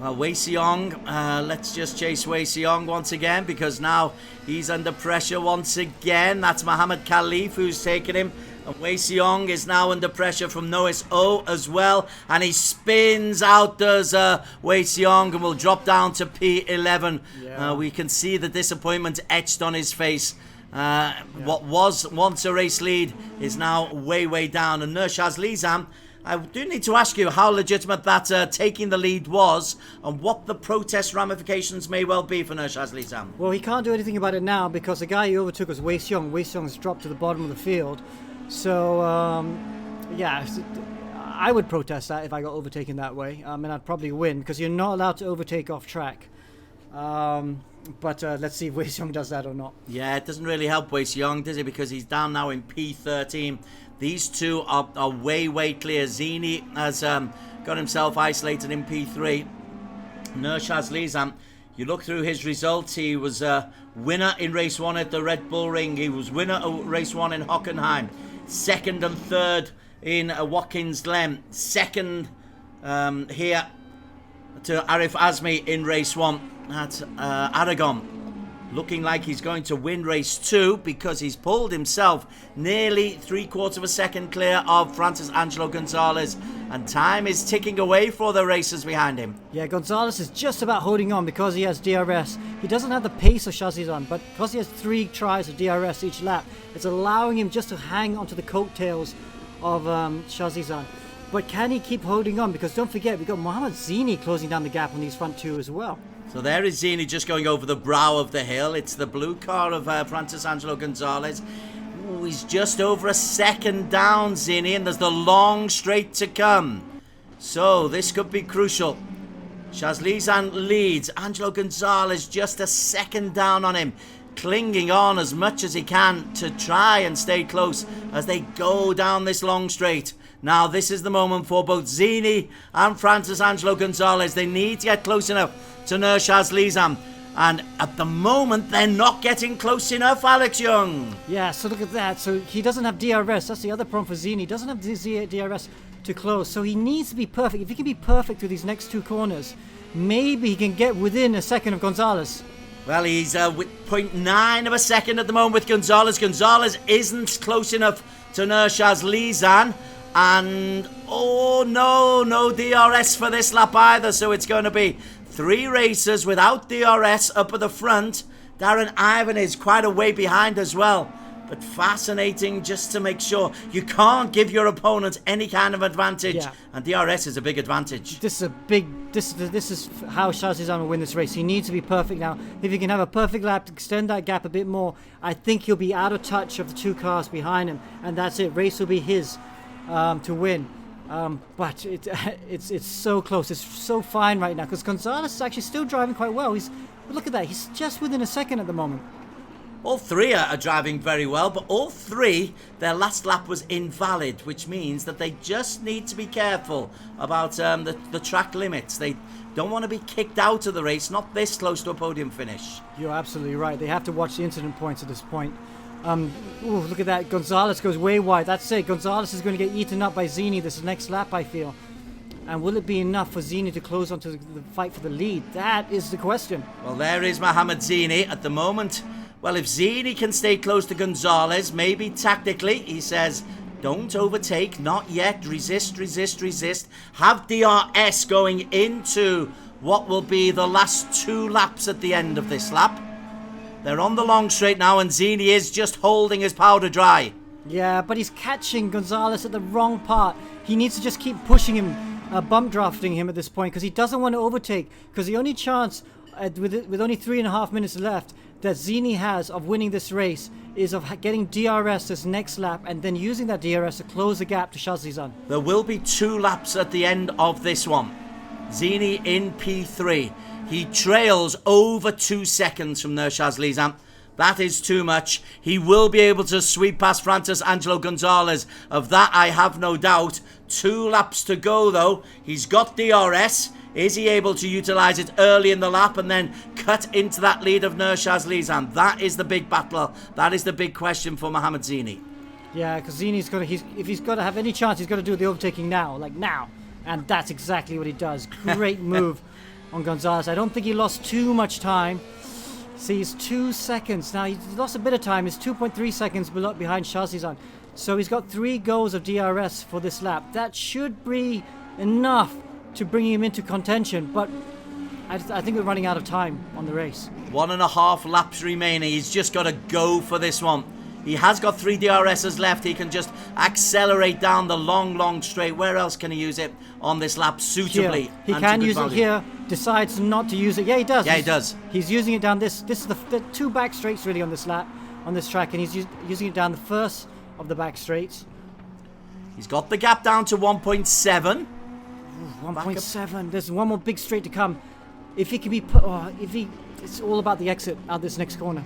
Well, Wei Xiong, let's just chase Wei Xiong once again, because now he's under pressure once again. That's Mohammed Khalif who's taken him. And Wei Xiong is now under pressure from Nois O as well. And he spins out, does Wei Xiong, and will drop down to P11. Yeah. We can see the disappointment etched on his face. What was once a race lead is now way down. And Nur Shazliezhan, I do need to ask you how legitimate that taking the lead was, and what the protest ramifications may well be for Nur Shazliezhan. Well, he can't do anything about it now because the guy he overtook was Wei Xiong. Wei Xiong's dropped to the bottom of the field. So, yeah, I would protest that if I got overtaken that way. And I'd probably win because you're not allowed to overtake off track. But let's see if Wei Xiong does that or not. Yeah, it doesn't really help Wei Xiong, does it? Because he's down now in P13. These two are way clear. Zihni has got himself isolated in P3. Nur Shazliezhan, you look through his results, he was winner in race 1 at the Red Bull Ring. He was winner of race 1 in Hockenheim. 2nd and 3rd in Watkins Glen. 2nd here to Ariff Azmi in race 1 at Aragon. looking like he's going to win race 2 because he's pulled himself nearly 3/4 of a second clear of Francis Angelo Gonzales, and time is ticking away for the racers behind him. Yeah, Gonzales is just about holding on because he has DRS. He doesn't have the pace of Shazliezhan, but because he has 3 tries of DRS each lap, it's allowing him just to hang onto the coattails of Shazliezhan. But can he keep holding on? Because don't forget, we've got Mohamed Zihni closing down the gap on these front 2 as well. So there is Zihni just going over the brow of the hill. It's the blue car of Francis Angelo Gonzales. Ooh, he's just over a second down, Zihni, and there's the long straight to come. So this could be crucial. Shazliezhan leads. Angelo Gonzales just a second down on him, clinging on as much as he can to try and stay close as they go down this long straight. Now this is the moment for both Zihni and Francis Angelo Gonzales. They need to get close enough to Nur Shazliezhan, and at the moment they're not getting close enough, Alex Young. Yeah, so look at that. So he doesn't have DRS. That's the other problem for Zihni. He doesn't have DRS to close, so he needs to be perfect. If he can be perfect through these next 2 corners, maybe he can get within a second of Gonzales. Well, he's with 0.9 of a second at the moment with Gonzales. Gonzales isn't close enough to Nur Shazliezhan. And, oh no, no DRS for this lap either. So it's going to be 3 racers without DRS up at the front. Darren Ivan is quite a way behind as well. But fascinating just to make sure you can't give your opponent any kind of advantage. Yeah. And DRS is a big advantage. This is a big. This is how Shazliezhan will win this race. He needs to be perfect now. If he can have a perfect lap to extend that gap a bit more, I think he'll be out of touch of the 2 cars behind him, and that's it. Race will be his to win. But it's so close. It's so fine right now because Gonzales is actually still driving quite well. Look at that. He's just within a second at the moment. All 3 are driving very well, but all 3, their last lap was invalid, which means that they just need to be careful about the track limits. They don't want to be kicked out of the race, not this close to a podium finish. You're absolutely right. They have to watch the incident points at this point. Ooh, look at that. Gonzales goes way wide. That's it. Gonzales is going to get eaten up by Zihni this next lap, I feel. And will it be enough for Zihni to close onto the fight for the lead? That is the question. Well, there is Mohamed Zihni at the moment. Well, if Zihni can stay close to Gonzales, maybe tactically, he says, don't overtake, not yet, resist, resist, resist. Have DRS going into what will be the last 2 laps at the end of this lap. They're on the long straight now, and Zihni is just holding his powder dry. Yeah, but he's catching Gonzales at the wrong part. He needs to just keep pushing him, bump drafting him at this point, because he doesn't want to overtake. Because the only chance, with only 3.5 minutes left, that Zihni has of winning this race is of getting DRS this next lap and then using that DRS to close the gap to Shazliezhan. There will be 2 laps at the end of this one. Zihni in P3. He trails over 2 seconds from Nur Shazliezhan. That is too much. He will be able to sweep past Francis Angelo Gonzales. Of that, I have no doubt. 2 laps to go, though. He's got DRS. Is he able to utilise it early in the lap and then cut into that lead of Nur Shazliezhan? That is the big battle. That is the big question for Mohamed Zihni. Yeah, because Zihni's got to. If he's got to have any chance, he's got to do the overtaking now, like now. And that's exactly what he does. Great move on Gonzales. I don't think he lost too much time. See, he's 2 seconds. Now, he lost a bit of time. He's 2.3 seconds behind Shazliezhan. So he's got 3 goes of DRS for this lap. That should be enough to bring him into contention. But I think we're running out of time on the race. 1.5 laps remaining. He's just got to go for this one. He has got 3 DRSs left. He can just accelerate down the long straight. Where else can he use it on this lap suitably? Here. He can use it here. Decides not to use it. Yeah, he does. Yeah, he does. He's using it down this. This is the 2 back straights really on this lap, on this track, and he's using it down the first of the back straights. He's got the gap down to 1.7. 1.7. There's one more big straight to come. If he can be, it's all about the exit out this next corner.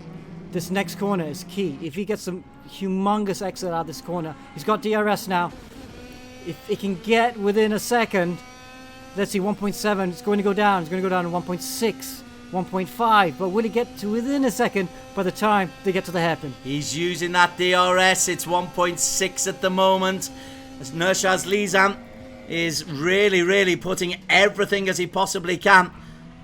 This next corner is key. If he gets some humongous exit out of this corner, he's got DRS now. If he can get within a second, let's see, 1.7, it's going to go down. It's going to go down to 1.6, 1.5. But will he get to within a second by the time they get to the hairpin? He's using that DRS. It's 1.6 at the moment. As Nur Shazliezhan is really putting everything as he possibly can.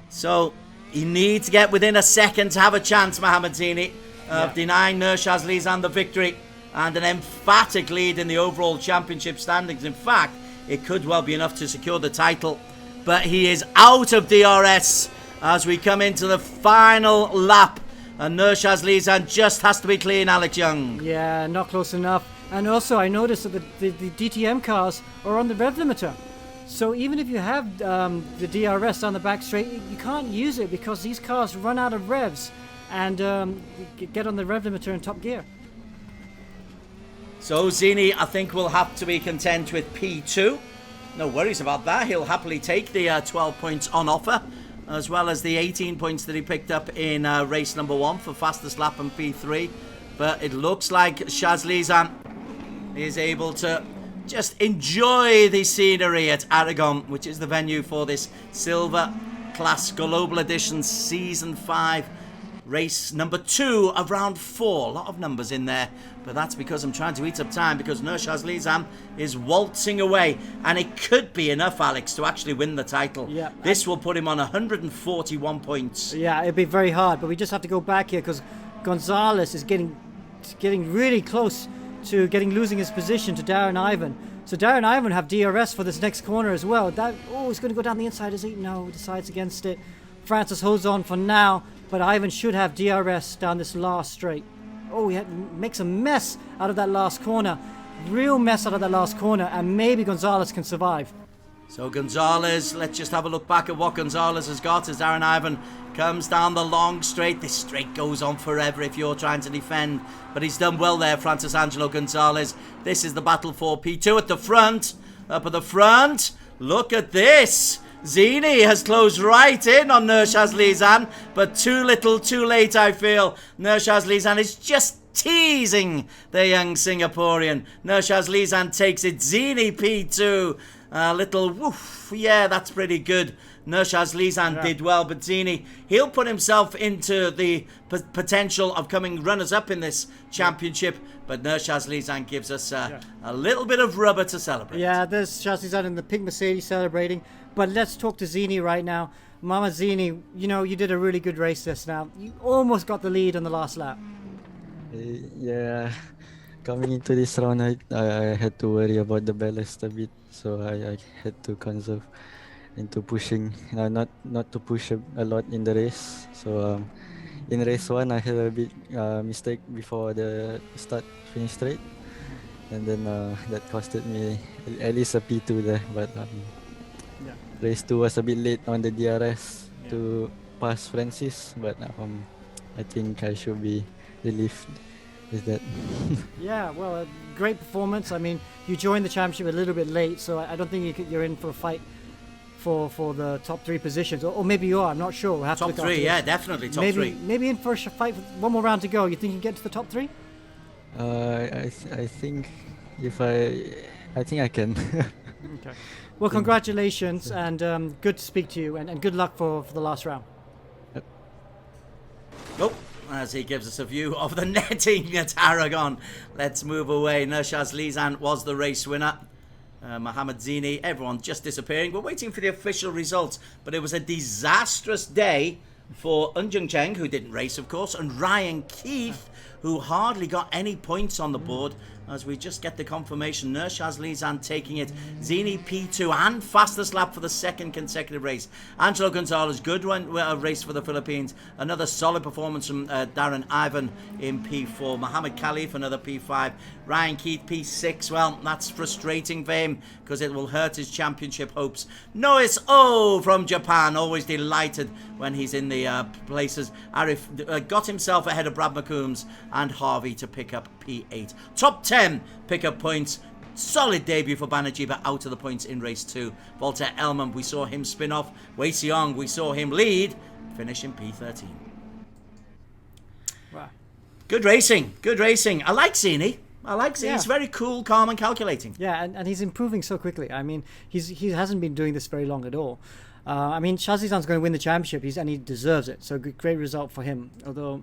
So He needs to get within a second to have a chance, Mohamed Zihni, of denying Nur Shazliezhan the victory and an emphatic lead in the overall championship standings. In fact, it could well be enough to secure the title. But he is out of DRS as we come into the final lap. And Nur Shazliezhan just has to be clean, Alex Young. Yeah, not close enough. And also, I noticed that the DTM cars are on the rev limiter. So even if you have the DRS down the back straight, you can't use it because these cars run out of revs and get on the rev limiter in top gear. So Zihni, I think, will have to be content with P2. No worries about that. He'll happily take the 12 points on offer, as well as the 18 points that he picked up in race number 1 for fastest lap and P3. But it looks like Shazliezhan is able to just enjoy the scenery at Aragon, which is the venue for this Silver Class Global Edition Season 5 race number 2 of round 4. A lot of numbers in there, but that's because I'm trying to eat up time because Nur Shazliezhan is waltzing away, and it could be enough, Alex, to actually win the title. Yeah. This will put him on 141 points. Yeah, it'd be very hard, but we just have to go back here because Gonzales is getting really close to losing his position to Darren Ivan. So Darren Ivan have DRS for this next corner as well. He's going to go down the inside, is he? No, decides against it. Francis holds on for now, but Ivan should have DRS down this last straight. Oh, he makes a mess out of that last corner. Real mess out of that last corner, and maybe Gonzales can survive. So Gonzales, let's just have a look back at what Gonzales has got as Darren Ivan comes down the long straight. This straight goes on forever if you're trying to defend, but he's done well there, Francis Angelo Gonzales. This is the battle for P2 at the front. Up at the front, look at this. Zihni has closed right in on Nur Shazliezhan, but too little, too late, I feel. Nur Shazliezhan is just teasing the young Singaporean. Nur Shazliezhan takes it. Zihni P2. Little woof. Yeah, that's pretty good. Nur Shazliezhan did well, but Zihni, he'll put himself into the potential of coming runners-up in this championship, but Nur Shazliezhan gives us a little bit of rubber to celebrate. Yeah, there's Shazliezhan in the pink Mercedes celebrating. But let's talk to Zihni right now. Mama Zihni, you did a really good race this now. You almost got the lead on the last lap. Yeah, coming into this round, I had to worry about the ballast a bit, so I had to conserve into pushing, not to push a lot in the race. So in race 1, I had a bit mistake before the finish straight, and then that costed me at least a P2 there. But race 2 was a bit late on the DRS to pass Francis, but I think I should be relieved with that. Yeah, well, a great performance. I mean, you joined the championship a little bit late, so I don't think you're in for a fight for the top 3 positions, or maybe you are. I'm not sure. We'll have top to 3, yeah, definitely top 3. Maybe in for a fight with one more round to go. You think you can get to the top 3? I think I think I can. Okay. Well, congratulations, and good to speak to you, and good luck for the last round. Oh, as he gives us a view of the netting at Aragon. Let's move away. Nur Shazliezhan was the race winner. Mohamed Zihni, everyone just disappearing. We're waiting for the official results, but it was a disastrous day for Unjung Cheng, who didn't race, of course, and Ryan Keith, who hardly got any points on the board. As we just get the confirmation, Nur Shazliezhan taking it. Zihni P2 and fastest lap for the second consecutive race. Angelo Gonzales, good race for the Philippines. Another solid performance from Darren Ivan in P4. Mohammed Khalif, another P5. Ryan Keith, P6. Well, that's frustrating for him because it will hurt his championship hopes. Nois O from Japan, always delighted when he's in the places. Ariff got himself ahead of Brad McCombs and Harvey to pick up P8. Top 10 pick up points. Solid debut for Banerjee, but out of the points in race 2. Walter Elman, we saw him spin off. Wei Xiong, we saw him lead, finish in P13. Wow. Good racing, good racing. I like Zihni. He's very cool, calm and calculating. Yeah, and he's improving so quickly. I mean, he hasn't been doing this very long at all. I mean, Shazliezhan's going to win the championship, and he deserves it. So great result for him. Although,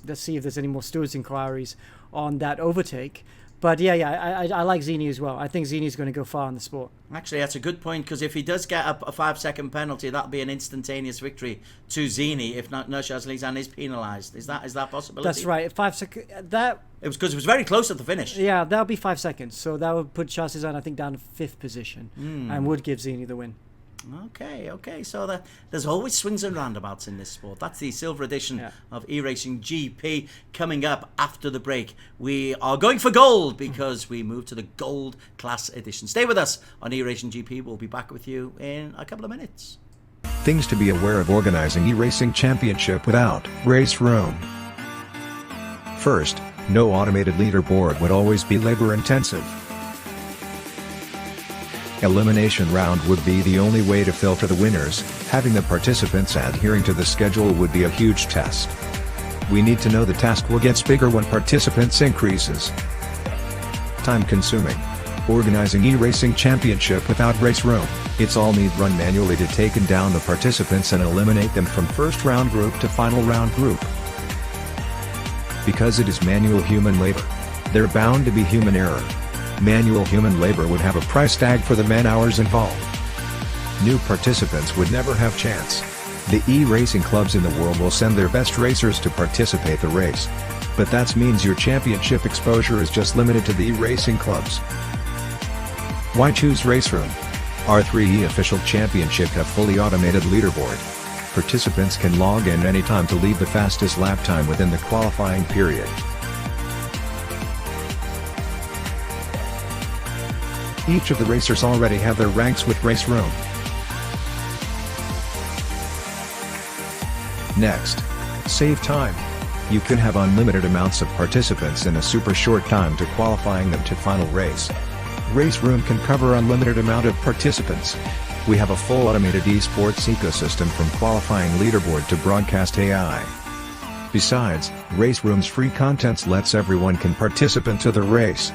let's see if there's any more stewards' inquiries on that overtake. But I like Zihni as well. I think Zihni's going to go far in the sport. Actually, that's a good point, because if he does get a 5-second penalty, that'll be an instantaneous victory to Zihni if not Nur Shazliezhan is penalised. Is that a possibility? That's right. 5 seconds. That it was because it was very close at the finish. Yeah, that'll be 5 seconds. So that would put Shazliezhan, I think, down to 5th position, and would give Zihni the win. Okay. So there's always swings and roundabouts in this sport. That's the silver edition of eRacing GP. Coming up after the break, we are going for gold because we move to the gold class edition. Stay with us on eRacing GP. We'll be back with you in a couple of minutes. Things to be aware of organizing eRacing Championship without race room. First, no automated leaderboard would always be labor intensive. Elimination round would be the only way to filter the winners. Having the participants adhering to the schedule would be a huge test. We need to know the task will get bigger when participants increases. Time consuming. Organizing eRacing Championship without race room, it's all need run manually to take down the participants and eliminate them from first round group to final round group. Because it is manual human labor, there bound to be human error. Manual human labor would have a price tag for the man-hours involved. New participants would never have chance. The e-racing clubs in the world will send their best racers to participate the race. But that means your championship exposure is just limited to the e-racing clubs. Why choose race room? Our 3E official championship have fully automated leaderboard. Participants can log in anytime to leave the fastest lap time within the qualifying period. Each of the racers already have their ranks with race room. Next, save time. You can have unlimited amounts of participants in a super short time to qualifying them to final race. Race room can cover unlimited amount of participants. We have a full automated esports ecosystem from qualifying leaderboard to broadcast AI. Besides, race room's free contents lets everyone can participate to the race.